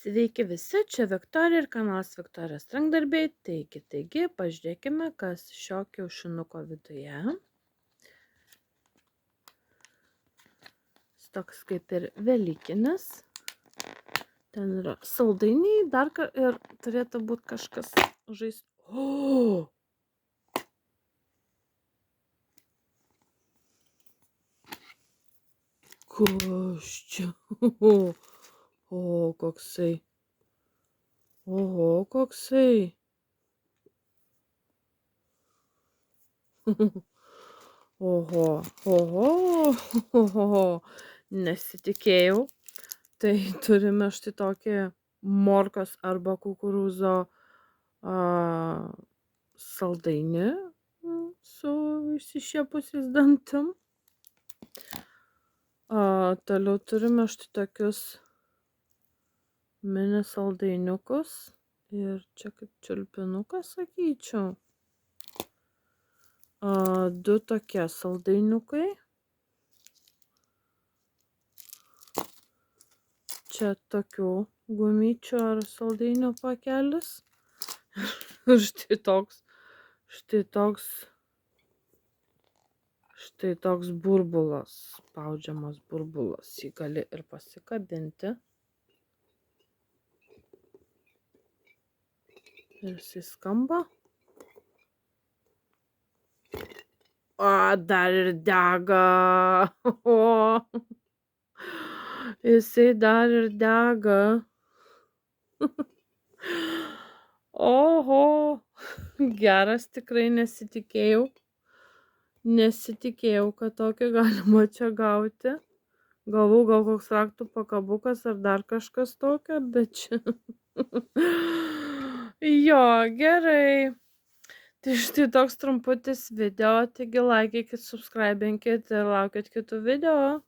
Sveiki visi, čia Viktorija ir kanalas Viktorijos rankdarbiai. Taigi, pažiūrėkime, kas šio kiaušinuko viduje. Jis toks kaip ir velykinis. Ten yra saldainiai, ir turėtų būti kažkas žaisti. O! Kas čia? O, koksai. Oho, koksai. Oho. Nesitikėjau. Tai turime štai tokį morkos arba kukurūzo saldainį su išsišiepusiais dantim. Toliau turime štai tokius mini saldainiukus ir čia kaip čiulpinukas, sakyčiau. 2 tokie saldainiukai. Čia tokių gumyčių ar saldainių pakelis. Ir štai toks burbulas, spaudžiamas burbulas. Jį gali ir pasikabinti. Ir jisai skamba. Dar ir dega. Jisai dar ir dega. Oho. Geras, tikrai nesitikėjau. Nesitikėjau, kad tokį galima čia gauti. Galvau, gal koks raktų pakabukas ar dar kažkas tokio, bet čia. Jo, gerai. Tai štai toks trumputis video, taigi laikykit, subscribinkit ir laukit kitų video.